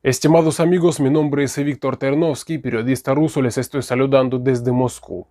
Estimados amigos, mi nombre es Víctor Ternovsky, periodista ruso, les estoy saludando desde Moscú.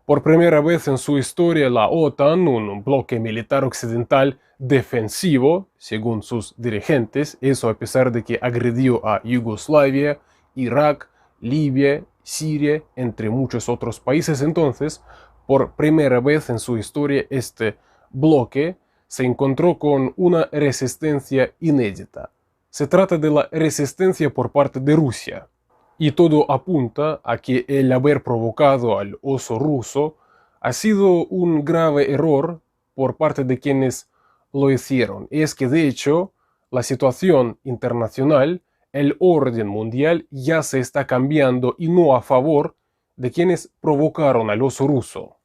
Por primera vez en su historia, la OTAN, un bloque militar occidental defensivo, según sus dirigentes, eso a pesar de que agredió a Yugoslavia, Irak, Libia, Siria, entre muchos otros países. Entonces, por primera vez en su historia, este bloque se encontró con una resistencia inédita. Se trata de la resistencia por parte de Rusia. Y todo apunta a que el haber provocado al oso ruso ha sido un grave error por parte de quienes lo hicieron. Es que de hecho la situación internacional, el orden mundial ya se está cambiando y no a favor de quienes provocaron al oso ruso.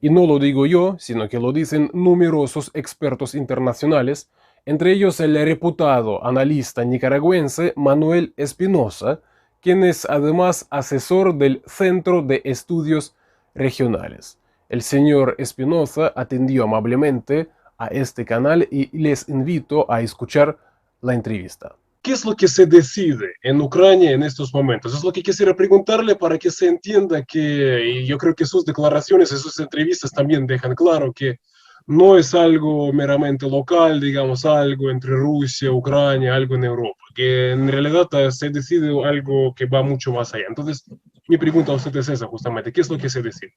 Y no lo digo yo, sino que lo dicen numerosos expertos internacionales, entre ellos el reputado analista nicaragüense Manuel Espinosa, quien es además asesor del Centro de Estudios Regionales. El señor Espinosa atendió amablemente a este canal y les invito a escuchar la entrevista. ¿Qué es lo que se decide en Ucrania en estos momentos? Es lo que quisiera preguntarle para que se entienda que, y yo creo que sus declaraciones y sus entrevistas también dejan claro que no es algo meramente local, digamos, algo entre Rusia, Ucrania, algo en Europa, que en realidad se decide algo que va mucho más allá. Entonces, mi pregunta a usted es esa justamente, ¿qué es lo que se decide?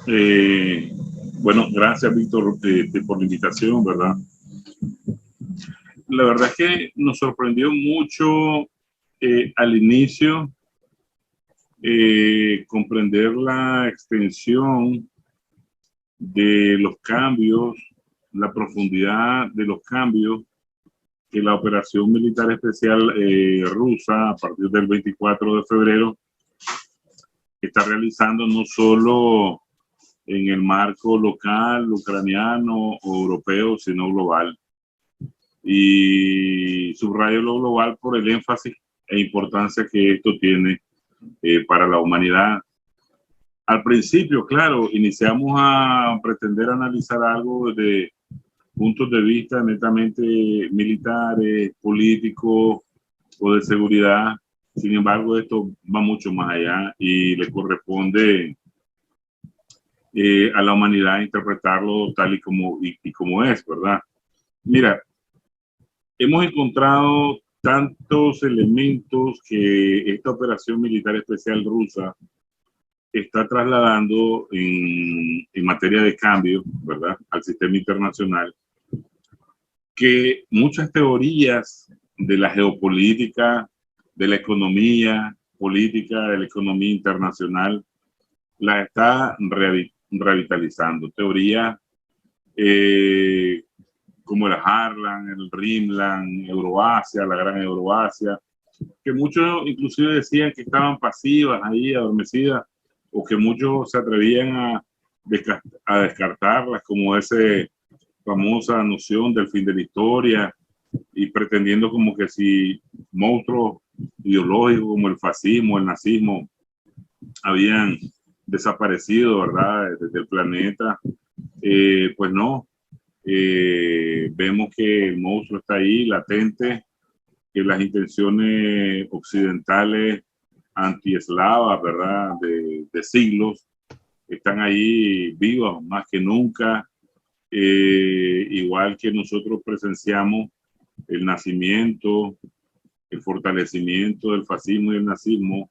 Eh, bueno, gracias Víctor por la invitación, ¿verdad? La verdad es que nos sorprendió mucho al inicio comprender la extensión de los cambios, la profundidad de los cambios que la operación militar especial rusa a partir del 24 de febrero está realizando no solo en el marco local, ucraniano o europeo, sino global. Y subrayo lo global por el énfasis e importancia que esto tiene para la humanidad. Al principio, claro, iniciamos a pretender analizar algo desde puntos de vista netamente militares, políticos o de seguridad. Sin embargo, esto va mucho más allá y le corresponde a la humanidad interpretarlo tal y como es, ¿verdad? Mira, hemos encontrado tantos elementos que esta operación militar especial rusa está trasladando en materia de cambio, ¿verdad?, al sistema internacional, que muchas teorías de la geopolítica, de la economía política, de la economía internacional, la está revitalizando. Teorías como el Harlan, el Rimland, Euroasia, la Gran Euroasia, que muchos inclusive decían que estaban pasivas ahí, adormecidas, o que muchos se atrevían a descartarlas como esa famosa noción del fin de la historia y pretendiendo como que si monstruos ideológicos como el fascismo, el nazismo habían desaparecido, ¿verdad?, desde el planeta. Pues no, vemos que el monstruo está ahí, latente, que las intenciones occidentales antieslavas, ¿verdad?, de siglos, están ahí vivas más que nunca, igual que nosotros presenciamos el nacimiento, el fortalecimiento del fascismo y el nazismo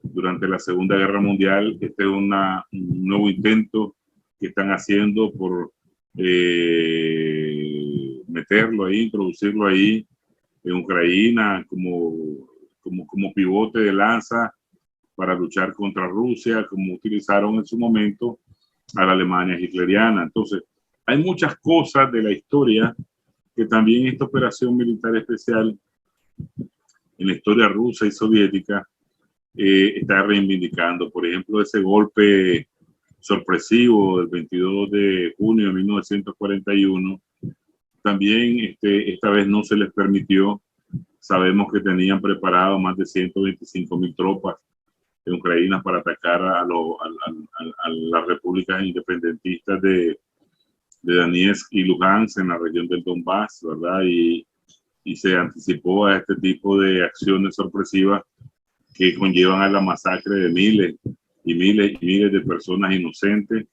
durante la Segunda Guerra Mundial. Este es un nuevo intento que están haciendo por meterlo ahí, introducirlo ahí en Ucrania como pivote de lanza para luchar contra Rusia, como utilizaron en su momento a la Alemania hitleriana. Entonces, hay muchas cosas de la historia que también esta operación militar especial en la historia rusa y soviética está reivindicando. Por ejemplo, ese golpe sorpresivo del 22 de junio de 1941, también esta vez no se les permitió. Sabemos que tenían preparado más de 125,000 tropas en Ucrania para atacar a las repúblicas independentistas de Donetsk y Lugansk en la región del Donbass, ¿verdad? Y y se anticipó a este tipo de acciones sorpresivas que conllevan a la masacre de miles y miles y miles de personas inocentes,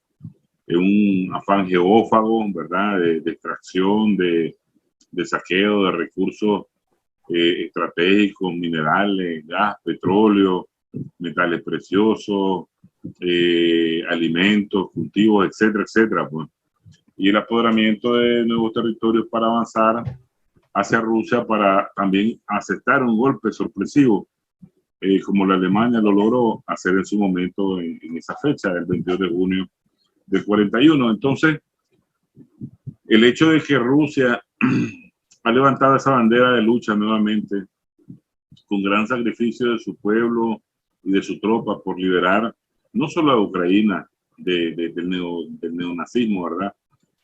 en un afán geófago, ¿verdad? De extracción, de saqueo de recursos estratégicos, minerales, gas, petróleo, metales preciosos, alimentos, cultivos, etcétera, etcétera, pues. Y el apoderamiento de nuevos territorios para avanzar hacia Rusia para también aceptar un golpe sorpresivo, como la Alemania lo logró hacer en su momento en esa fecha, el 22 de junio del 41. Entonces, el hecho de que Rusia ha levantado esa bandera de lucha nuevamente, con gran sacrificio de su pueblo y de su tropa por liberar no solo a Ucrania del neonazismo, ¿verdad?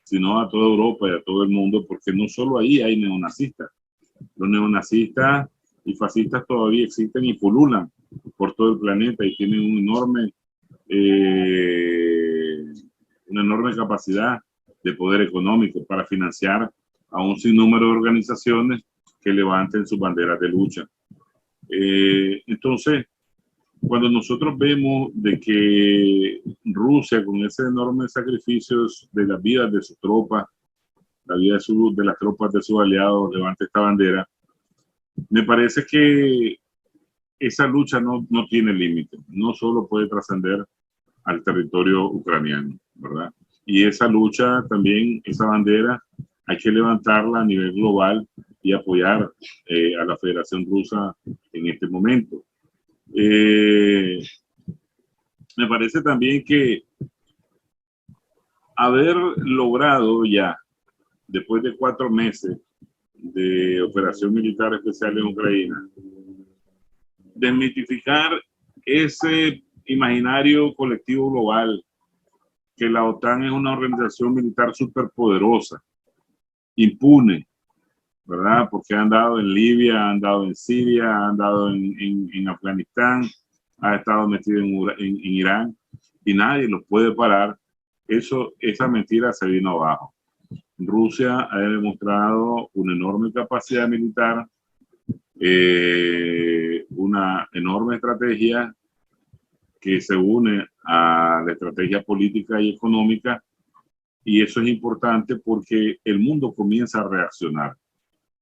Sino a toda Europa y a todo el mundo, porque no solo ahí hay neonazistas. Los neonazistas y fascistas todavía existen y pululan por todo el planeta y tienen una enorme capacidad de poder económico para financiar a un sinnúmero de organizaciones que levanten sus banderas de lucha. Entonces, cuando nosotros vemos de que Rusia, con ese enorme sacrificio de las vidas de sus tropas, la vida de las tropas de sus aliados, levanta esta bandera, me parece que esa lucha no tiene límite, no solo puede trascender al territorio ucraniano, ¿verdad? Y esa lucha también, esa bandera, hay que levantarla a nivel global y apoyar a la Federación Rusa en este momento. Me parece también que haber logrado ya, después de 4 meses de operación militar especial en Ucrania, desmitificar ese imaginario colectivo global que la OTAN es una organización militar superpoderosa, impune, ¿verdad? Porque han dado en Libia, han dado en Siria, han dado en Afganistán, ha estado metido en Irán y nadie los puede parar. Esa mentira se vino abajo. Rusia ha demostrado una enorme capacidad militar, una enorme estrategia que se une a la estrategia política y económica, y eso es importante porque el mundo comienza a reaccionar.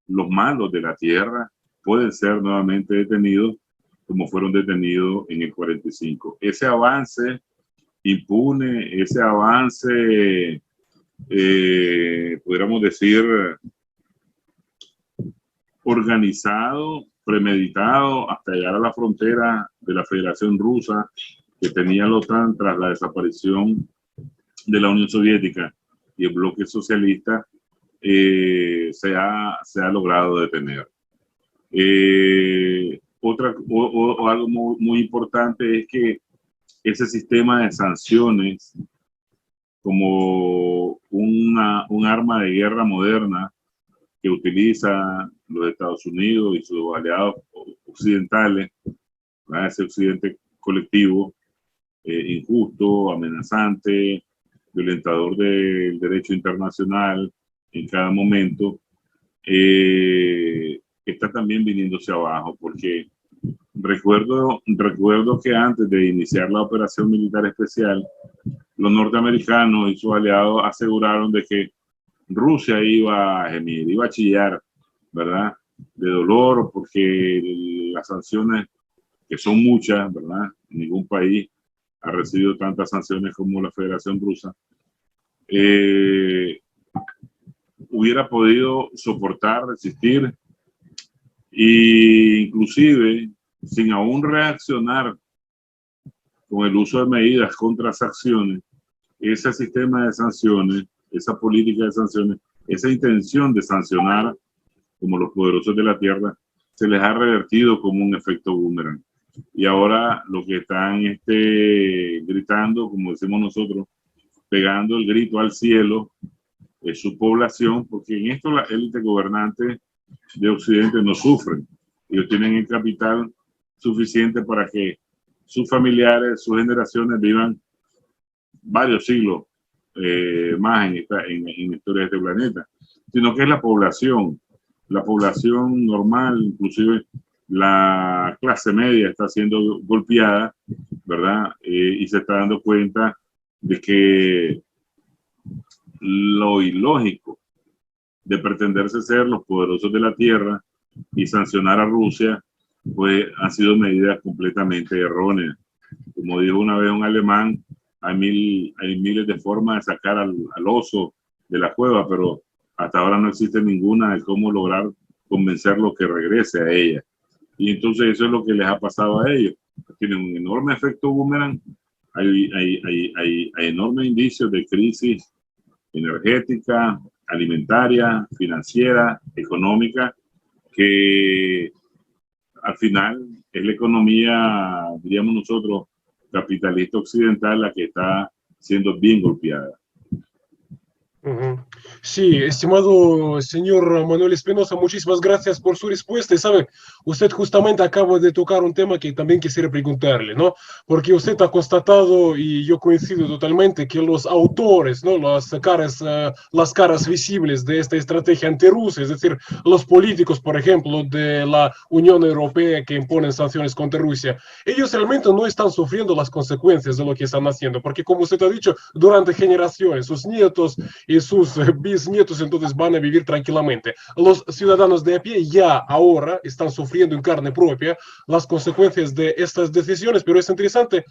Los malos de la tierra pueden ser nuevamente detenidos como fueron detenidos en el 45. Ese avance impune, ese avance, podríamos decir, organizado, premeditado, hasta llegar a la frontera de la Federación Rusa que tenía la OTAN tras la desaparición de la Unión Soviética y el bloque socialista, se ha logrado detener. Algo muy importante es que ese sistema de sanciones, como un arma de guerra moderna que utiliza los Estados Unidos y sus aliados occidentales, ¿verdad? Ese occidente colectivo, injusto, amenazante, violentador del derecho internacional en cada momento, está también viniéndose abajo, porque recuerdo que antes de iniciar la operación militar especial, los norteamericanos y sus aliados aseguraron de que Rusia iba a gemir, iba a chillar, ¿verdad? De dolor, porque las sanciones, que son muchas, ¿verdad? Ningún país ha recibido tantas sanciones como la Federación Rusa, hubiera podido soportar, resistir, e inclusive sin aún reaccionar con el uso de medidas contra sanciones, ese sistema de sanciones, esa política de sanciones, esa intención de sancionar como los poderosos de la tierra, se les ha revertido como un efecto boomerang. Y ahora lo que están gritando, como decimos nosotros, pegando el grito al cielo, es su población, porque en esto la élite gobernante de Occidente no sufren. Ellos tienen el capital suficiente para que sus familiares, sus generaciones vivan varios siglos más en la historia de este planeta, sino que es la población la población normal, inclusive la clase media está siendo golpeada, ¿verdad? Y se está dando cuenta de que lo ilógico de pretenderse ser los poderosos de la tierra y sancionar a Rusia, pues han sido medidas completamente erróneas. Como dijo una vez un alemán, hay miles de formas de sacar al oso de la cueva, pero hasta ahora no existe ninguna de cómo lograr convencerlo que regrese a ella. Y entonces eso es lo que les ha pasado a ellos. Tienen un enorme efecto boomerang, hay enormes indicios de crisis energética, alimentaria, financiera, económica, que al final es la economía, diríamos nosotros, capitalista occidental la que está siendo bien golpeada. Ujú. Sí, estimado señor Manuel Espinosa, muchísimas gracias por su respuesta. Y sabe, usted justamente acaba de tocar un tema que también quisiera preguntarle, ¿no? Porque usted ha constatado, y yo coincido totalmente, que los autores, ¿no? Las caras visibles de esta estrategia antirrusa, es decir, los políticos, por ejemplo, de la Unión Europea que imponen sanciones contra Rusia, ellos realmente no están sufriendo las consecuencias de lo que están haciendo, porque como usted ha dicho, durante generaciones, sus nietos y sus bisnietos entonces van a vivir tranquilamente. Los ciudadanos de a pie ya ahora están sufriendo en carne propia las consecuencias de estas decisiones, pero es interesante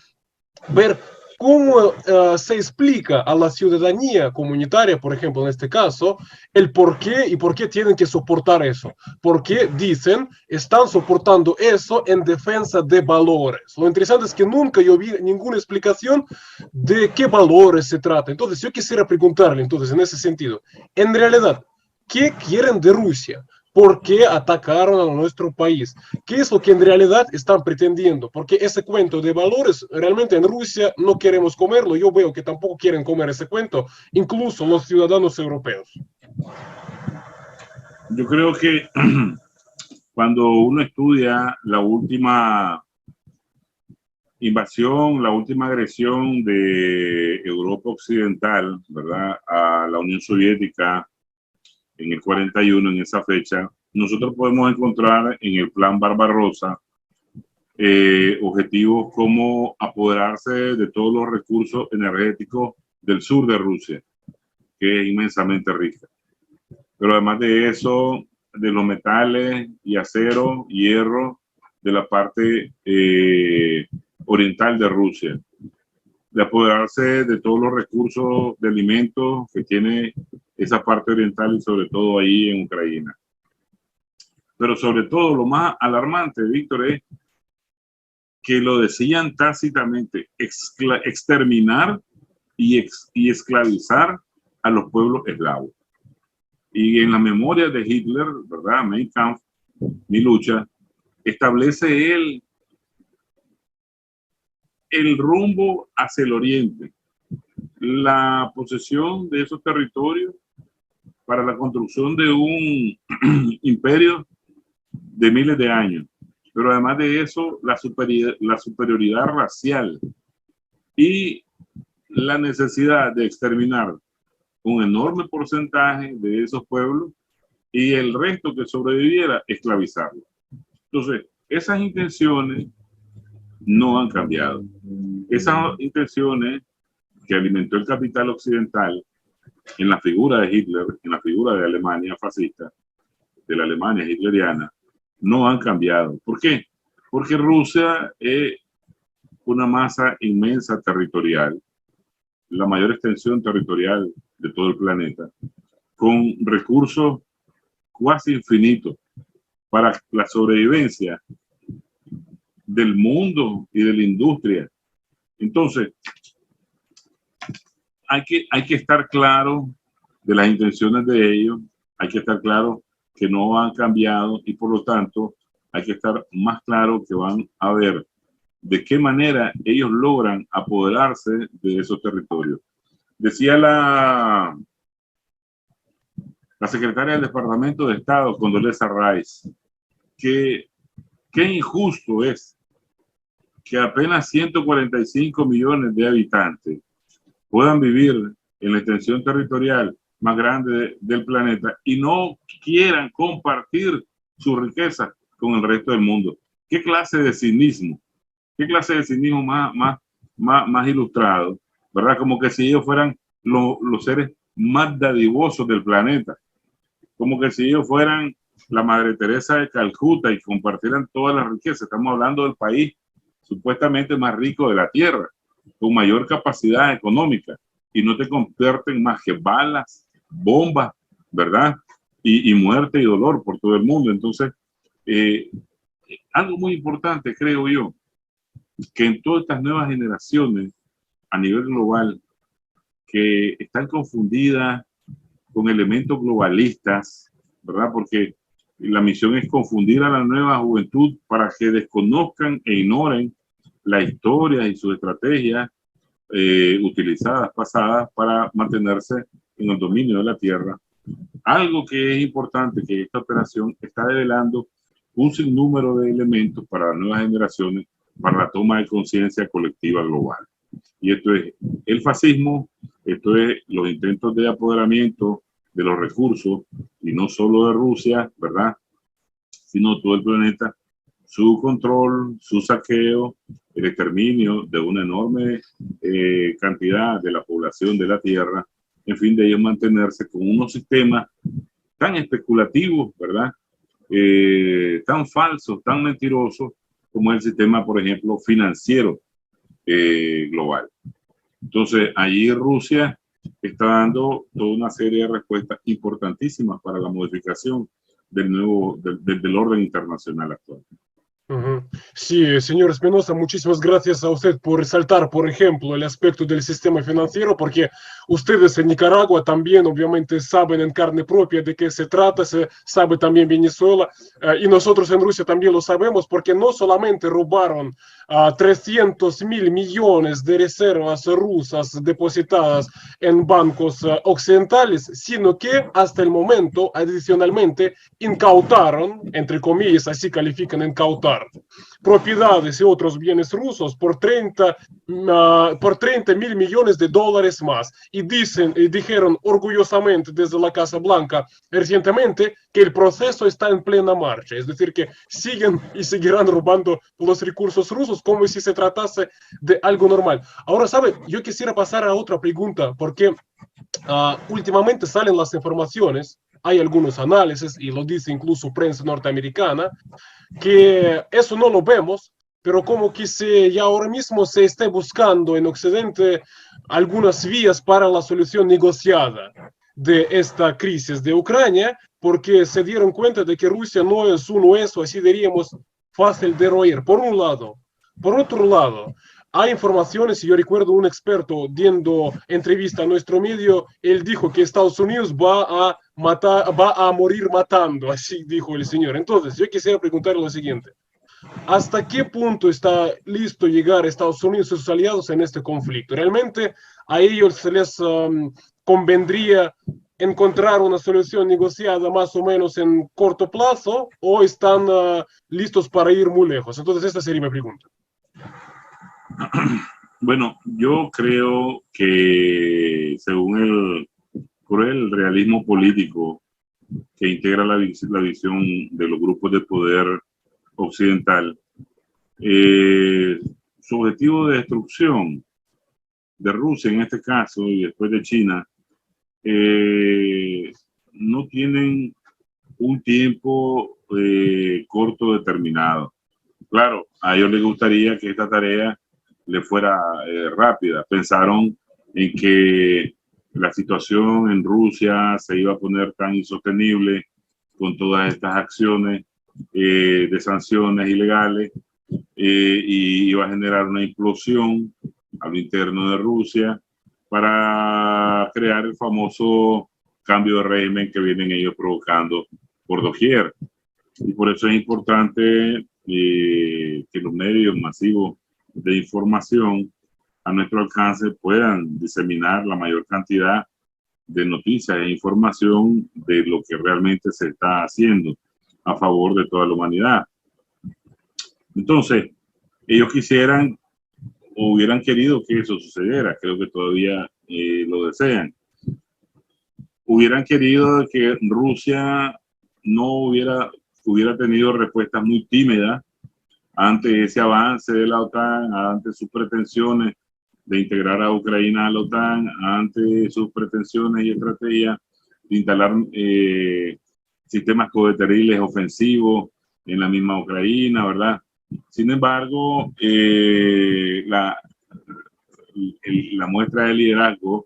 ver cómo se explica a la ciudadanía comunitaria, por ejemplo, en este caso, el por qué y por qué tienen que soportar eso. Por qué dicen, están soportando eso en defensa de valores. Lo interesante es que nunca yo vi ninguna explicación de qué valores se trata. Entonces, yo quisiera preguntarle, entonces, en ese sentido, en realidad, ¿qué quieren de Rusia? ¿Por qué atacaron a nuestro país? ¿Qué es lo que en realidad están pretendiendo? Porque ese cuento de valores, realmente en Rusia no queremos comerlo. Yo veo que tampoco quieren comer ese cuento, incluso los ciudadanos europeos. Yo creo que cuando uno estudia la última invasión, la última agresión de Europa Occidental, ¿verdad?, a la Unión Soviética en el 41, en esa fecha, nosotros podemos encontrar en el Plan Barbarossa objetivos como apoderarse de todos los recursos energéticos del sur de Rusia, que es inmensamente rica. Pero además de eso, de los metales y acero, hierro, de la parte oriental de Rusia, de apoderarse de todos los recursos de alimentos que tiene esa parte oriental y sobre todo ahí en Ucrania. Pero sobre todo lo más alarmante, Víctor, es que lo decían tácitamente, exterminar y esclavizar a los pueblos eslavos. Y en la memoria de Hitler, ¿verdad?, Mein Kampf, mi lucha, establece él el rumbo hacia el oriente, la posesión de esos territorios para la construcción de un imperio de miles de años. Pero además de eso, la superioridad racial y la necesidad de exterminar un enorme porcentaje de esos pueblos y el resto que sobreviviera, esclavizarlo. Entonces, esas intenciones no han cambiado. Esas intenciones que alimentó el capital occidental en la figura de Hitler, en la figura de Alemania fascista, de la Alemania hitleriana, no han cambiado. ¿Por qué? Porque Rusia es una masa inmensa territorial, la mayor extensión territorial de todo el planeta, con recursos casi infinitos para la sobrevivencia del mundo y de la industria. Entonces, hay que estar claro de las intenciones de ellos, hay que estar claro que no han cambiado y por lo tanto hay que estar más claro que van a ver de qué manera ellos logran apoderarse de esos territorios. Decía la secretaria del Departamento de Estado, Condoleezza Rice, que qué injusto es que apenas 145 millones de habitantes puedan vivir en la extensión territorial más grande del planeta y no quieran compartir su riqueza con el resto del mundo. ¿Qué clase de cinismo? ¿Qué clase de cinismo más ilustrado? ¿Verdad? Como que si ellos fueran los seres más dadivosos del planeta. Como que si ellos fueran la Madre Teresa de Calcuta y compartieran todas las riquezas. Estamos hablando del país supuestamente más rico de la Tierra, con mayor capacidad económica, y no te convierten más que balas, bombas, ¿verdad? Y muerte y dolor por todo el mundo. Entonces, algo muy importante, creo yo, que en todas estas nuevas generaciones a nivel global, que están confundidas con elementos globalistas, ¿verdad? Porque la misión es confundir a la nueva juventud para que desconozcan e ignoren la historia y sus estrategias utilizadas, pasadas, para mantenerse en el dominio de la tierra. Algo que es importante, que esta operación está develando un sinnúmero de elementos para las nuevas generaciones, para la toma de conciencia colectiva global. Y esto es el fascismo, esto es los intentos de apoderamiento de los recursos, y no solo de Rusia, ¿verdad?, sino todo el planeta, su control, su saqueo, el exterminio de una enorme cantidad de la población de la Tierra, en fin, de ellos mantenerse con unos sistemas tan especulativos, ¿verdad?, tan falsos, tan mentirosos, como el sistema, por ejemplo, financiero global. Entonces, allí Rusia está dando toda una serie de respuestas importantísimas para la modificación del orden internacional actual. Sí, señor Espinosa, muchísimas gracias a usted por resaltar, por ejemplo, el aspecto del sistema financiero, porque ustedes en Nicaragua también obviamente saben en carne propia de qué se trata, se sabe también Venezuela, y nosotros en Rusia también lo sabemos, porque no solamente robaron 300.000 millones de reservas rusas depositadas en bancos occidentales, sino que hasta el momento, adicionalmente, incautaron, entre comillas, así califican incautar, propiedades y otros bienes rusos por 30.000 millones de dólares más. Y dijeron orgullosamente desde la Casa Blanca recientemente que el proceso está en plena marcha, es decir, que siguen y seguirán robando los recursos rusos como si se tratase de algo normal. Ahora, ¿sabe? Yo quisiera pasar a otra pregunta, porque últimamente salen las informaciones, hay algunos análisis, y lo dice incluso prensa norteamericana, que eso no lo vemos, pero como que ya ahora mismo se esté buscando en Occidente algunas vías para la solución negociada de esta crisis de Ucrania, porque se dieron cuenta de que Rusia no es un hueso, así diríamos, fácil de roer, por un lado. Por otro lado, hay informaciones, y yo recuerdo un experto dando entrevista a nuestro medio, él dijo que Estados Unidos va a morir matando, así dijo el señor. Entonces, yo quisiera preguntarle lo siguiente: ¿hasta qué punto está listo llegar Estados Unidos y sus aliados en este conflicto? ¿Realmente a ellos se les convendría encontrar una solución negociada más o menos en corto plazo, o están listos para ir muy lejos? Entonces, esta sería mi pregunta. Bueno, yo creo que según el cruel realismo político que integra la visión de los grupos de poder occidental, su objetivo de destrucción de Rusia en este caso y después de China no tienen un tiempo corto determinado. Claro, a ellos les gustaría que esta tarea le fuera rápida. Pensaron en que la situación en Rusia se iba a poner tan insostenible con todas estas acciones de sanciones ilegales y iba a generar una implosión a lo interno de Rusia para crear el famoso cambio de régimen que vienen ellos provocando por doquier. Y por eso es importante que los medios masivos de información a nuestro alcance puedan diseminar la mayor cantidad de noticias e información de lo que realmente se está haciendo a favor de toda la humanidad. Entonces, ellos quisieran o hubieran querido que eso sucediera, creo que todavía lo desean. hubieran querido que Rusia no hubiera tenido respuestas muy tímidas ante ese avance de la OTAN, ante sus pretensiones de integrar a Ucrania a la OTAN, ante sus pretensiones y estrategias de instalar sistemas coheteriles ofensivos en la misma Ucrania, ¿verdad? Sin embargo, la muestra de liderazgo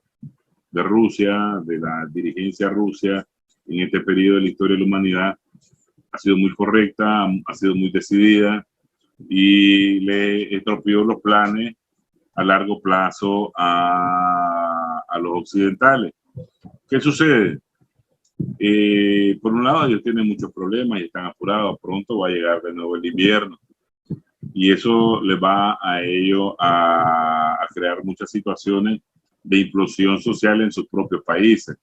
de Rusia, de la dirigencia rusa en este periodo de la historia de la humanidad, ha sido muy correcta, ha sido muy decidida y le estropeó los planes a largo plazo a los occidentales. ¿Qué sucede? Por un lado, ellos tienen muchos problemas y están apurados. Pronto va a llegar de nuevo el invierno y eso les va a ellos a crear muchas situaciones de implosión social en sus propios países.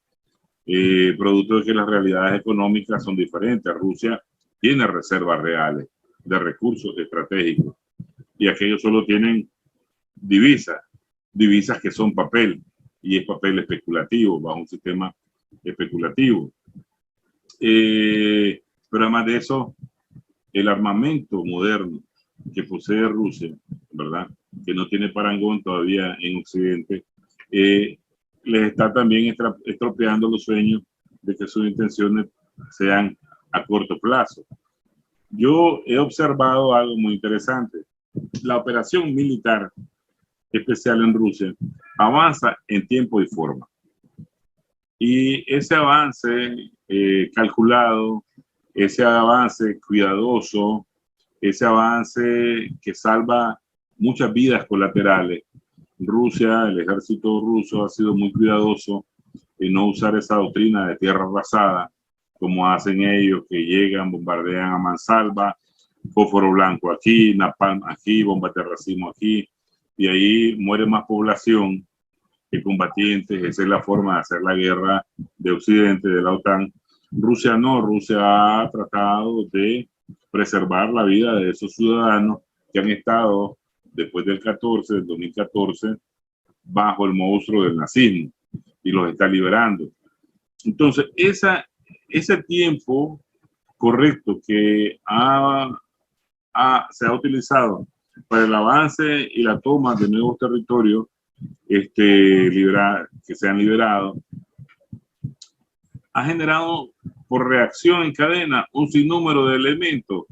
Producto de que las realidades económicas son diferentes. Rusia tiene reservas reales de recursos estratégicos y aquellos solo tienen divisas que son papel y es papel especulativo, bajo un sistema especulativo. Pero además de eso, el armamento moderno que posee Rusia, ¿verdad? Que no tiene parangón todavía en Occidente, les está también estropeando los sueños de que sus intenciones sean a corto plazo. Yo he observado algo muy interesante. La operación militar especial en Rusia avanza en tiempo y forma. Y ese avance calculado, ese avance cuidadoso, ese avance que salva muchas vidas colaterales. Rusia, el ejército ruso ha sido muy cuidadoso en no usar esa doctrina de tierra arrasada, como hacen ellos, que llegan, bombardean a mansalva, fósforo blanco aquí, napalm aquí, bomba de racimo aquí, y ahí muere más población que combatientes. Esa es la forma de hacer la guerra de Occidente, de la OTAN. Rusia no, Rusia ha tratado de preservar la vida de esos ciudadanos que han estado después del 2014, bajo el monstruo del nazismo y los está liberando. Entonces, ese tiempo correcto que se ha utilizado para el avance y la toma de nuevos territorios que se han liberado, ha generado por reacción en cadena un sinnúmero de elementos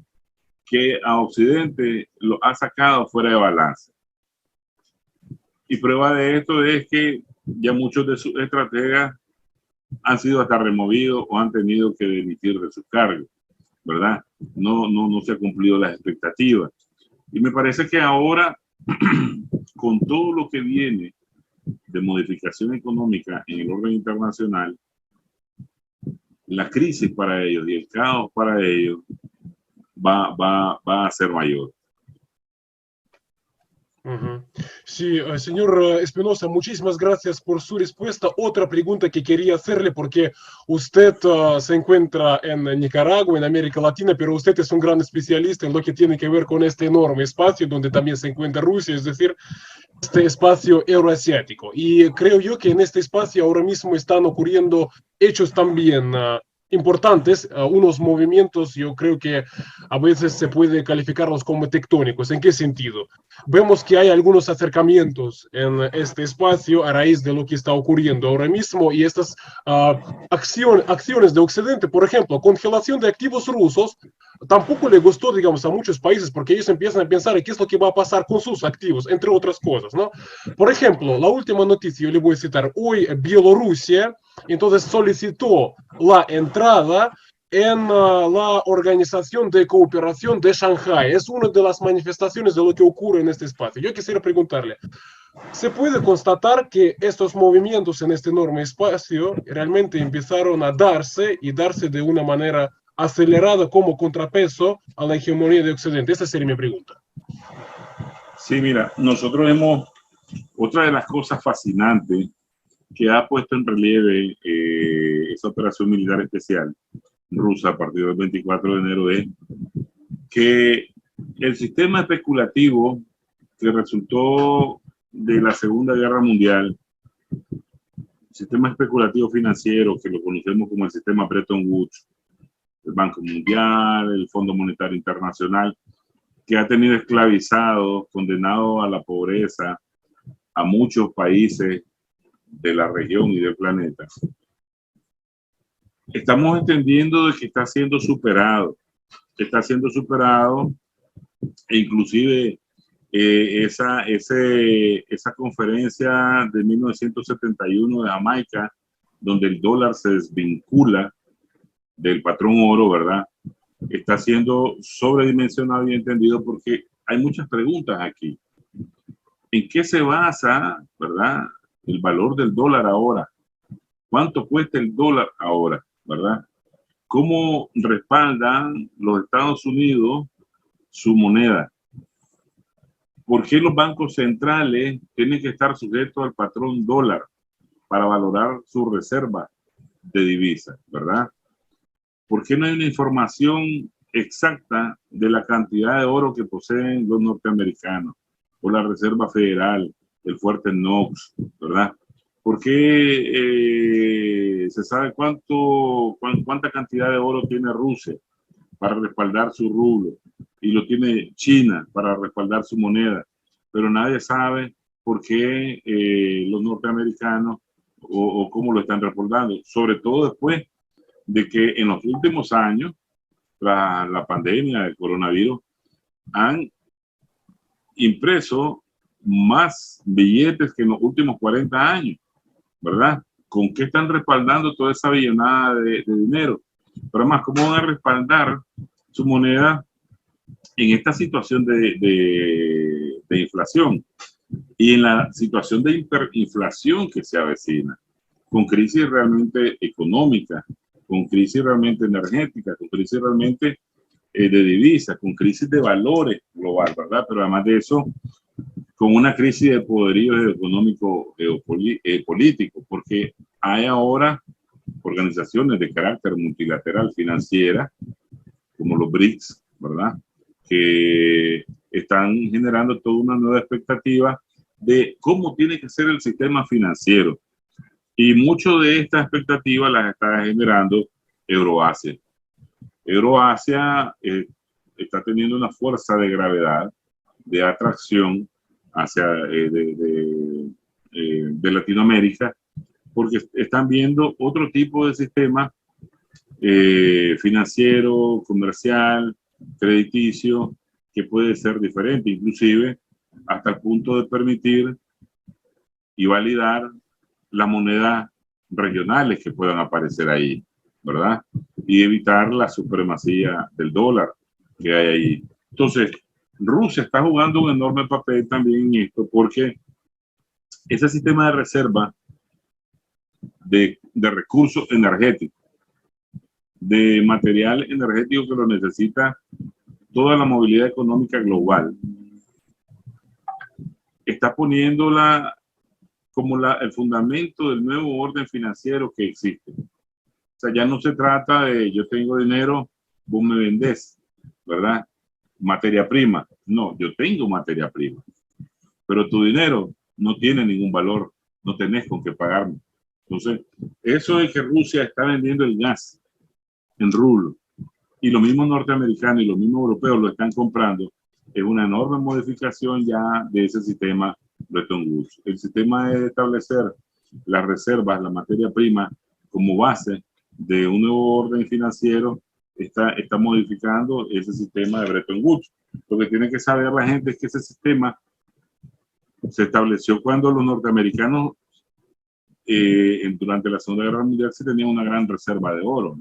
que a Occidente lo ha sacado fuera de balance. Y prueba de esto es que ya muchos de sus estrategas han sido hasta removidos o han tenido que dimitir de sus cargos, ¿verdad? No se han cumplido las expectativas. Y me parece que ahora, con todo lo que viene de modificación económica en el orden internacional, la crisis para ellos y el caos para ellos va a ser mayor. Sí, señor Espinosa, muchísimas gracias por su respuesta. Otra pregunta que quería hacerle, porque usted se encuentra en Nicaragua, en América Latina, pero usted es un gran especialista en lo que tiene que ver con este enorme espacio donde también se encuentra Rusia, es decir, este espacio euroasiático. Y creo yo que en este espacio ahora mismo están ocurriendo hechos también importantes, unos movimientos, yo creo que a veces se puede calificarlos como tectónicos. ¿En qué sentido? Vemos que hay algunos acercamientos en este espacio a raíz de lo que está ocurriendo ahora mismo y estas acciones de Occidente, por ejemplo, congelación de activos rusos, tampoco le gustó, digamos, a muchos países porque ellos empiezan a pensar qué es lo que va a pasar con sus activos, entre otras cosas, ¿no? Por ejemplo, la última noticia, yo le voy a citar, hoy Bielorrusia, entonces solicitó la entrada en la Organización de Cooperación de Shanghái. Es una de las manifestaciones de lo que ocurre en este espacio. Yo quisiera preguntarle, ¿se puede constatar que estos movimientos en este enorme espacio realmente empezaron a darse y darse de una manera acelerada como contrapeso a la hegemonía de Occidente? Esa sería mi pregunta. Sí, mira, otra de las cosas fascinantes que ha puesto en relieve esa operación militar especial rusa a partir del 24 de enero es que el sistema especulativo que resultó de la Segunda Guerra Mundial sistema especulativo financiero, que lo conocemos como el sistema Bretton Woods, el Banco Mundial, el Fondo Monetario Internacional, que ha tenido esclavizado, condenado a la pobreza a muchos países de la región y del planeta. Estamos entendiendo de que está siendo superado, e inclusive esa conferencia de 1971 de Jamaica, donde el dólar se desvincula del patrón oro, ¿verdad? Está siendo sobredimensionado y entendido porque hay muchas preguntas aquí. ¿En qué se basa, verdad, el valor del dólar ahora? ¿Cuánto cuesta el dólar ahora, verdad? ¿Cómo respaldan los Estados Unidos su moneda? ¿Por qué los bancos centrales tienen que estar sujetos al patrón dólar para valorar su reserva de divisas, verdad? ¿Por qué no hay una información exacta de la cantidad de oro que poseen los norteamericanos o la Reserva Federal, el fuerte Knox, verdad? ¿Por qué se sabe cuánta cantidad de oro tiene Rusia para respaldar su rublo y lo tiene China para respaldar su moneda? Pero nadie sabe por qué los norteamericanos o cómo lo están respaldando, sobre todo después de que en los últimos años, tras la pandemia del coronavirus, han impreso más billetes que en los últimos 40 años, ¿verdad? ¿Con qué están respaldando toda esa billonada de dinero? Pero además, ¿cómo van a respaldar su moneda en esta situación de inflación y en la situación de hiperinflación que se avecina, con crisis realmente económica, con crisis realmente energética, con crisis realmente de divisas, con crisis de valores global, ¿verdad? Pero además de eso, con una crisis de poderío económico político, porque hay ahora organizaciones de carácter multilateral financiera, como los BRICS, ¿verdad? Que están generando toda una nueva expectativa de cómo tiene que ser el sistema financiero. Y mucho de estas expectativas las está generando Euroasia. Euroasia está teniendo una fuerza de gravedad, de atracción hacia de Latinoamérica, porque están viendo otro tipo de sistema financiero, comercial, crediticio, que puede ser diferente, inclusive hasta el punto de permitir y validar las monedas regionales que puedan aparecer ahí, ¿verdad? Y evitar la supremacía del dólar que hay ahí. Entonces, Rusia está jugando un enorme papel también en esto, porque ese sistema de reserva de recursos energéticos, de material energético que lo necesita toda la movilidad económica global, está poniéndola como el fundamento del nuevo orden financiero que existe. O sea, ya no se trata de yo tengo dinero, vos me vendés, ¿verdad? Materia prima. No, yo tengo materia prima, pero tu dinero no tiene ningún valor, no tenés con qué pagarme. Entonces, eso es que Rusia está vendiendo el gas en rublo y los mismos norteamericanos y los mismos europeos lo están comprando, es una enorme modificación ya de ese sistema Bretton Woods. El sistema de establecer las reservas, la materia prima, como base de un nuevo orden financiero, está modificando ese sistema de Bretton Woods. Lo que tiene que saber la gente es que ese sistema se estableció cuando los norteamericanos durante la Segunda Guerra Mundial se tenían una gran reserva de oro,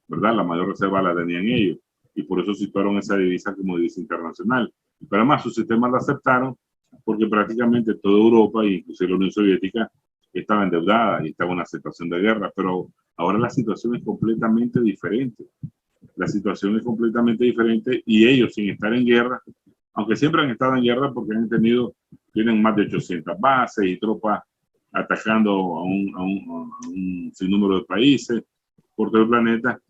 ¿verdad? La mayor reserva la tenían ellos y por eso situaron esa divisa como divisa internacional. Pero además sus sistemas la aceptaron porque prácticamente toda Europa, inclusive la Unión Soviética, estaba endeudada y estaba en una situación de guerra, pero ahora la situación es completamente diferente. La situación es completamente diferente y ellos, sin estar en guerra, aunque siempre han estado en guerra porque tienen más de 800 bases y tropas atacando a un sinnúmero de países por todo el planeta,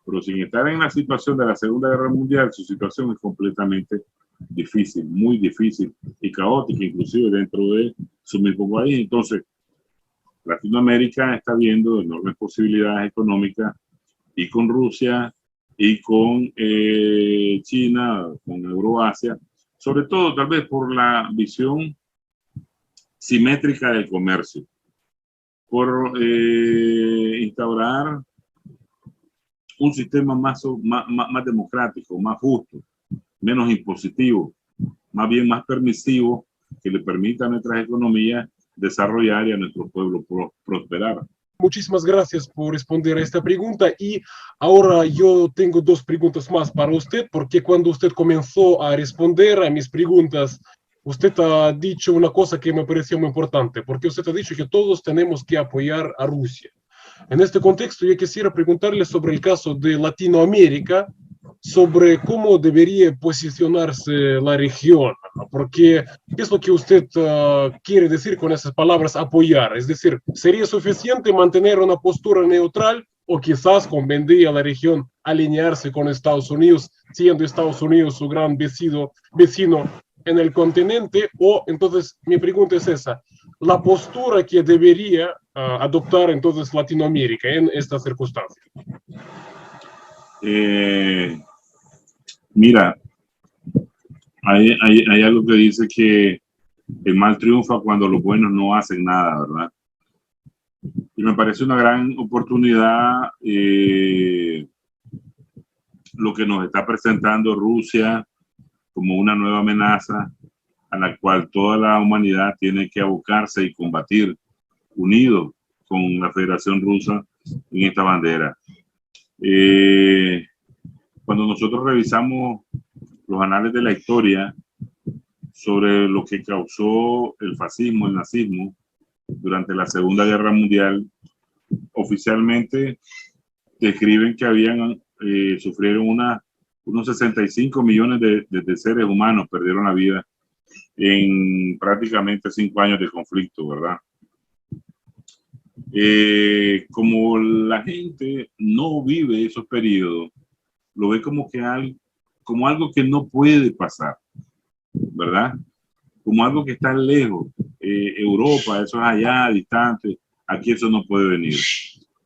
pero sin estar en la situación de la Segunda Guerra Mundial, su situación es completamente difícil, muy difícil y caótica, inclusive dentro de su mismo país. Entonces, Latinoamérica está viendo enormes posibilidades económicas y con Rusia y con China, con Euroasia, sobre todo tal vez por la visión simétrica del comercio, por instaurar un sistema más democrático, más justo, menos impositivo, más bien más permisivo, que le permita a nuestras economías desarrollar y a nuestro pueblo prosperar. Muchísimas gracias por responder a esta pregunta y ahora yo tengo dos preguntas más para usted, porque cuando usted comenzó a responder a mis preguntas, usted ha dicho una cosa que me pareció muy importante, porque usted ha dicho que todos tenemos que apoyar a Rusia. En este contexto, yo quisiera preguntarle sobre el caso de Latinoamérica, sobre cómo debería posicionarse la región, ¿no? Porque ¿qué es lo que usted quiere decir con esas palabras apoyar? Es decir, ¿sería suficiente mantener una postura neutral o quizás convendría a la región alinearse con Estados Unidos, siendo Estados Unidos su gran vecino en el continente? O entonces mi pregunta es esa, la postura que debería adoptar entonces Latinoamérica en estas circunstancias. Mira, hay algo que dice que el mal triunfa cuando los buenos no hacen nada, ¿verdad? Y me parece una gran oportunidad lo que nos está presentando Rusia como una nueva amenaza a la cual toda la humanidad tiene que abocarse y combatir unido con la Federación Rusa en esta bandera. Cuando nosotros revisamos los anales de la historia sobre lo que causó el fascismo, el nazismo, durante la Segunda Guerra Mundial, oficialmente describen que sufrieron unos 65 millones de seres humanos, perdieron la vida en prácticamente 5 años de conflicto, ¿verdad? Como la gente no vive esos periodos, lo ve como algo que no puede pasar, ¿verdad? Como algo que está lejos. Europa, eso es allá, distante, aquí eso no puede venir.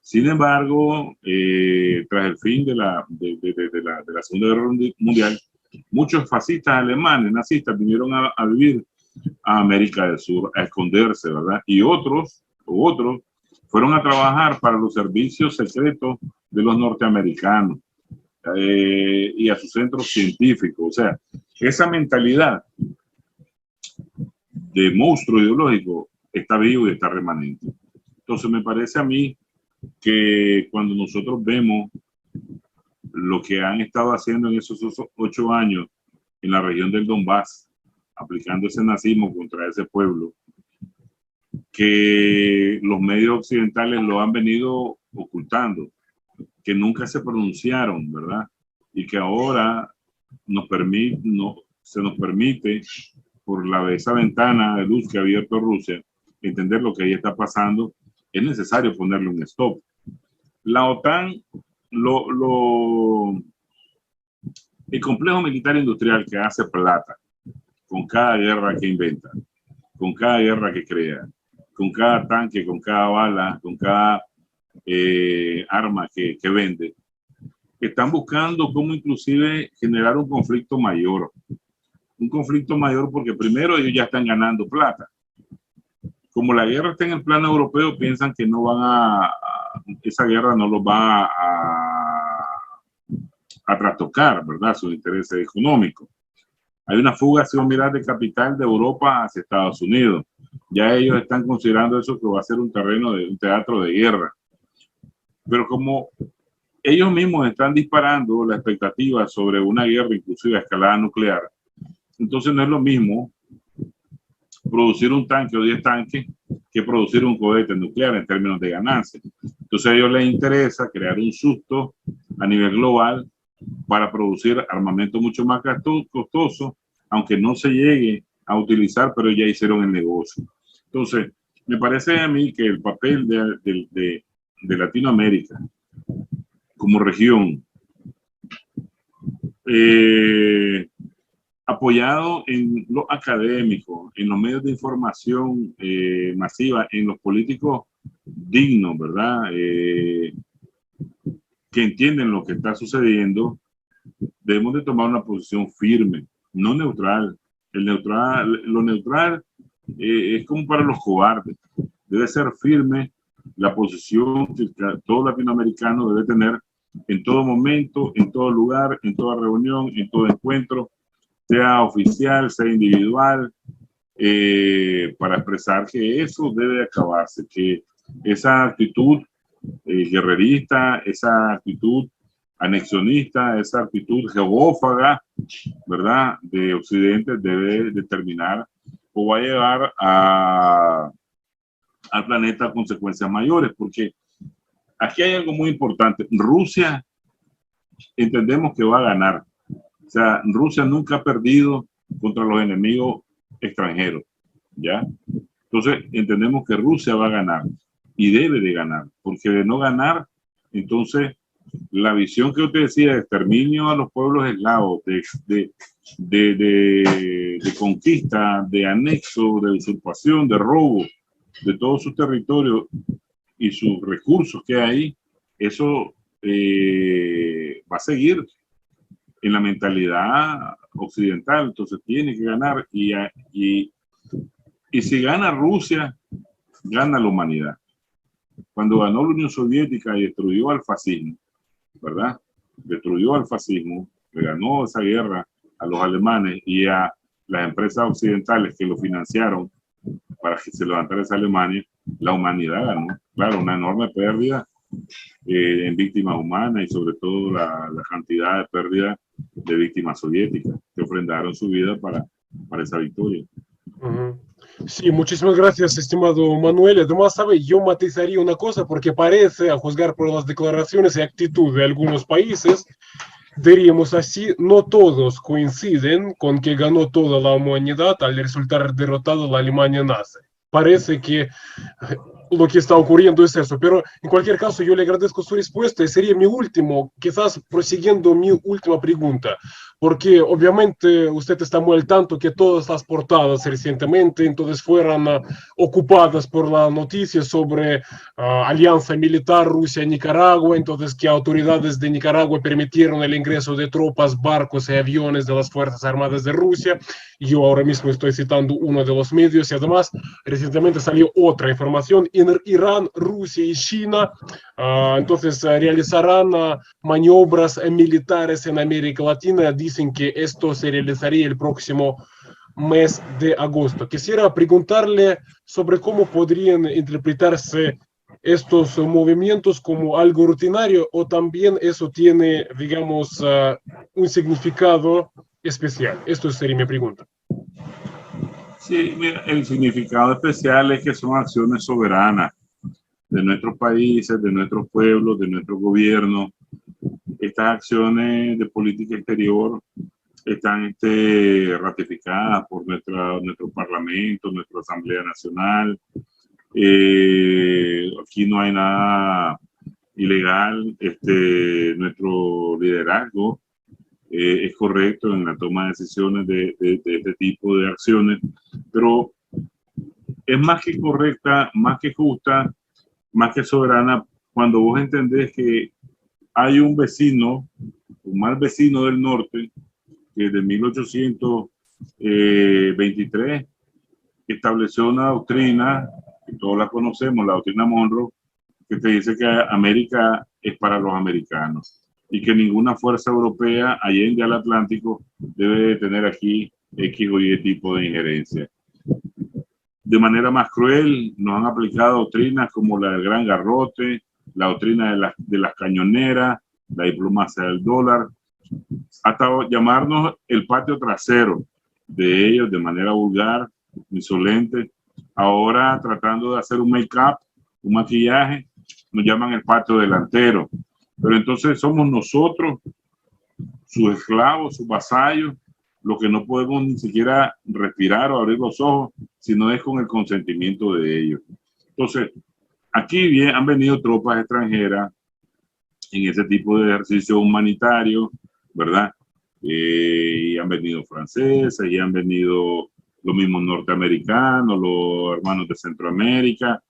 Sin embargo, tras el fin de la Segunda Guerra Mundial, muchos fascistas alemanes, nazistas, vinieron a vivir a América del Sur, a esconderse, ¿verdad? Y otros fueron a trabajar para los servicios secretos de los norteamericanos y a sus centros científicos. O sea, esa mentalidad de monstruo ideológico está vivo y está remanente. Entonces me parece a mí que cuando nosotros vemos lo que han estado haciendo en esos 8 años en la región del Donbass, aplicando ese nazismo contra ese pueblo, que los medios occidentales lo han venido ocultando, que nunca se pronunciaron, ¿verdad? Y que ahora se nos permite, por esa ventana de luz que ha abierto Rusia, entender lo que ahí está pasando. Es necesario ponerle un stop. La OTAN, el complejo militar industrial que hace plata con cada guerra que inventa, con cada guerra que crea, con cada tanque, con cada bala, con cada arma que vende, están buscando cómo inclusive generar un conflicto mayor. Un conflicto mayor porque primero ellos ya están ganando plata. Como la guerra está en el plano europeo, piensan que no van esa guerra no los va a trastocar, ¿verdad? Sus intereses económicos. Hay una fuga, si vos mirás, de capital de Europa hacia Estados Unidos. Ya ellos están considerando eso que va a ser un teatro de guerra. Pero como ellos mismos están disparando la expectativa sobre una guerra, inclusive a escalada nuclear, entonces no es lo mismo producir un tanque o 10 tanques que producir un cohete nuclear en términos de ganancias. Entonces a ellos les interesa crear un susto a nivel global para producir armamento mucho más costoso, aunque no se llegue a utilizar, pero ya hicieron el negocio. Entonces, me parece a mí que el papel de Latinoamérica como región, apoyado en los académicos, en los medios de información masiva, en los políticos dignos, ¿verdad? Que entienden lo que está sucediendo, debemos de tomar una posición firme, no neutral. Lo neutral es como para los cobardes. Debe ser firme la posición que todo latinoamericano debe tener en todo momento, en todo lugar, en toda reunión, en todo encuentro, sea oficial, sea individual, para expresar que eso debe acabarse, que esa actitud guerrerista, esa actitud anexionista, esa actitud geófaga, ¿verdad?, de Occidente debe determinar o va a llevar al planeta a consecuencias mayores, porque aquí hay algo muy importante. Rusia entendemos que va a ganar. O sea, Rusia nunca ha perdido contra los enemigos extranjeros, ¿ya? Entonces, entendemos que Rusia va a ganar y debe de ganar, porque de no ganar, entonces, la visión que yo te decía de exterminio a los pueblos eslavos, de conquista, de anexo, de usurpación, de robo, de todos sus territorios y sus recursos que hay, eso va a seguir en la mentalidad occidental. Entonces tiene que ganar y si gana Rusia, gana la humanidad. Cuando ganó la Unión Soviética y destruyó al fascismo, ¿verdad? Destruyó al fascismo, le ganó esa guerra a los alemanes y a las empresas occidentales que lo financiaron para que se levantara esa Alemania, la humanidad ganó. Claro, una enorme pérdida en víctimas humanas y sobre todo la cantidad de pérdida de víctimas soviéticas que ofrendaron su vida para esa victoria. Sí, muchísimas gracias, estimado Manuel. Además, sabe, yo matizaría una cosa, porque parece, a juzgar por las declaraciones y actitud de algunos países, diríamos así, no todos coinciden con que ganó toda la humanidad al resultar derrotada la Alemania nazi. Parece que lo que está ocurriendo es eso, pero en cualquier caso yo le agradezco su respuesta y sería mi último, quizás prosiguiendo mi última pregunta, porque obviamente usted está muy al tanto que todas las portadas recientemente entonces fueron ocupadas por la noticia sobre alianza militar Rusia-Nicaragua, entonces que autoridades de Nicaragua permitieron el ingreso de tropas, barcos y aviones de las Fuerzas Armadas de Rusia. Yo ahora mismo estoy citando uno de los medios y además recientemente salió otra información. Irán, Rusia y China entonces realizarán maniobras militares en América Latina. Dicen que esto se realizaría el próximo mes de agosto. Quisiera preguntarle sobre cómo podrían interpretarse estos movimientos como algo rutinario o también eso tiene, digamos, un significado especial. Esto sería mi pregunta. Sí, mira, el significado especial es que son acciones soberanas de nuestros países, de nuestros pueblos, de nuestro gobierno. Estas acciones de política exterior están ratificadas por nuestro Parlamento, nuestra Asamblea Nacional. Aquí no hay nada ilegal. Nuestro liderazgo es correcto en la toma de decisiones de este tipo de acciones, pero es más que correcta, más que justa, más que soberana, cuando vos entendés que hay un vecino, un mal vecino del norte, que desde 1823 estableció una doctrina, que todos la conocemos, la doctrina Monroe, que te dice que América es para los americanos y que ninguna fuerza europea allende al Atlántico debe tener aquí X o Y tipo de injerencia. De manera más cruel, nos han aplicado doctrinas como la del Gran Garrote, la doctrina de las cañoneras, la diplomacia del dólar, hasta llamarnos el patio trasero de ellos de manera vulgar, insolente. Ahora, tratando de hacer un make-up, un maquillaje, nos llaman el patio delantero. Pero entonces somos nosotros, sus esclavos, sus vasallos, lo que no podemos ni siquiera respirar o abrir los ojos, sino es con el consentimiento de ellos. Entonces, aquí han venido tropas extranjeras en ese tipo de ejercicio humanitario, ¿verdad? Y han venido franceses, y han venido los mismos norteamericanos, los hermanos de Centroamérica,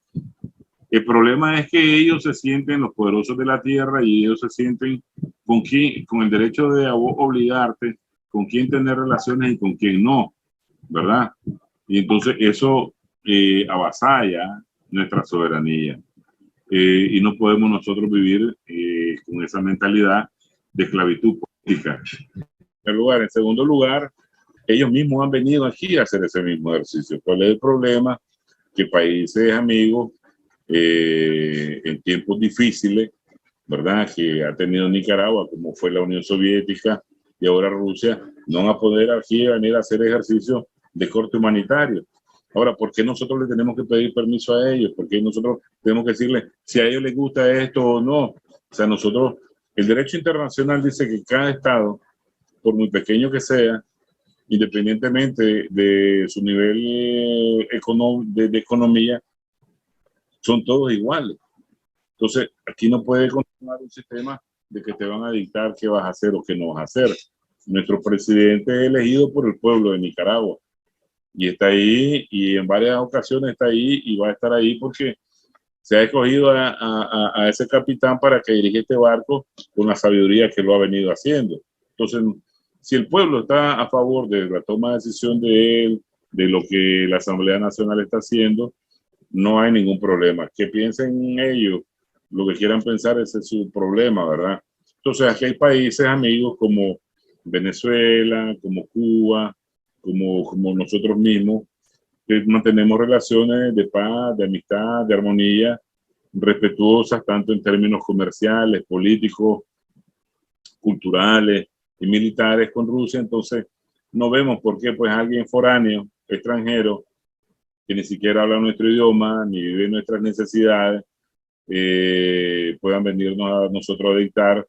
El problema es que ellos se sienten los poderosos de la tierra y ellos se sienten con el derecho de obligarte con quién tener relaciones y con quién no, ¿verdad? Y entonces eso avasalla nuestra soberanía. Y no podemos nosotros vivir con esa mentalidad de esclavitud política. En segundo lugar, ellos mismos han venido aquí a hacer ese mismo ejercicio. ¿Cuál es el problema? Que países amigos en tiempos difíciles, ¿verdad? Que ha tenido Nicaragua, como fue la Unión Soviética y ahora Rusia, no van a poder aquí venir a hacer ejercicio de corte humanitario. Ahora, ¿por qué nosotros le tenemos que pedir permiso a ellos? ¿Por qué nosotros tenemos que decirles si a ellos les gusta esto o no? O sea, nosotros, el derecho internacional dice que cada estado, por muy pequeño que sea, independientemente de su nivel de economía, son todos iguales. Entonces, aquí no puede continuar un sistema de que te van a dictar qué vas a hacer o qué no vas a hacer. Nuestro presidente es elegido por el pueblo de Nicaragua y está ahí y en varias ocasiones está ahí y va a estar ahí porque se ha escogido a ese capitán para que dirija este barco con la sabiduría que lo ha venido haciendo. Entonces, si el pueblo está a favor de la toma de decisión de él, de lo que la Asamblea Nacional está haciendo, no hay ningún problema. Que piensen ellos lo que quieran pensar, ese es su problema, ¿verdad? Entonces, aquí hay países amigos como Venezuela, como Cuba, como nosotros mismos, que mantenemos relaciones de paz, de amistad, de armonía, respetuosas tanto en términos comerciales, políticos, culturales y militares con Rusia. Entonces, no vemos por qué pues alguien foráneo, extranjero, que ni siquiera habla nuestro idioma, ni vive nuestras necesidades, puedan venirnos a nosotros a dictar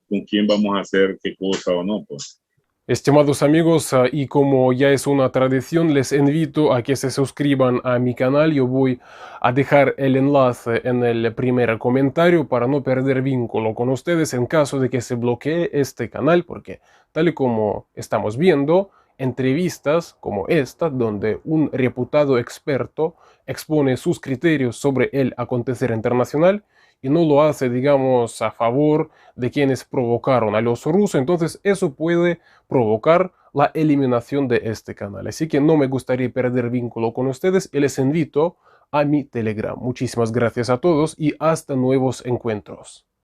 con quién vamos a hacer qué cosa o no, pues. Estimados amigos, y como ya es una tradición, les invito a que se suscriban a mi canal. Yo voy a dejar el enlace en el primer comentario para no perder vínculo con ustedes en caso de que se bloquee este canal, porque tal y como estamos viendo, entrevistas como esta, donde un reputado experto expone sus criterios sobre el acontecer internacional, y no lo hace, digamos, a favor de quienes provocaron a los rusos, entonces eso puede provocar la eliminación de este canal. Así que no me gustaría perder vínculo con ustedes y les invito a mi Telegram. Muchísimas gracias a todos y hasta nuevos encuentros.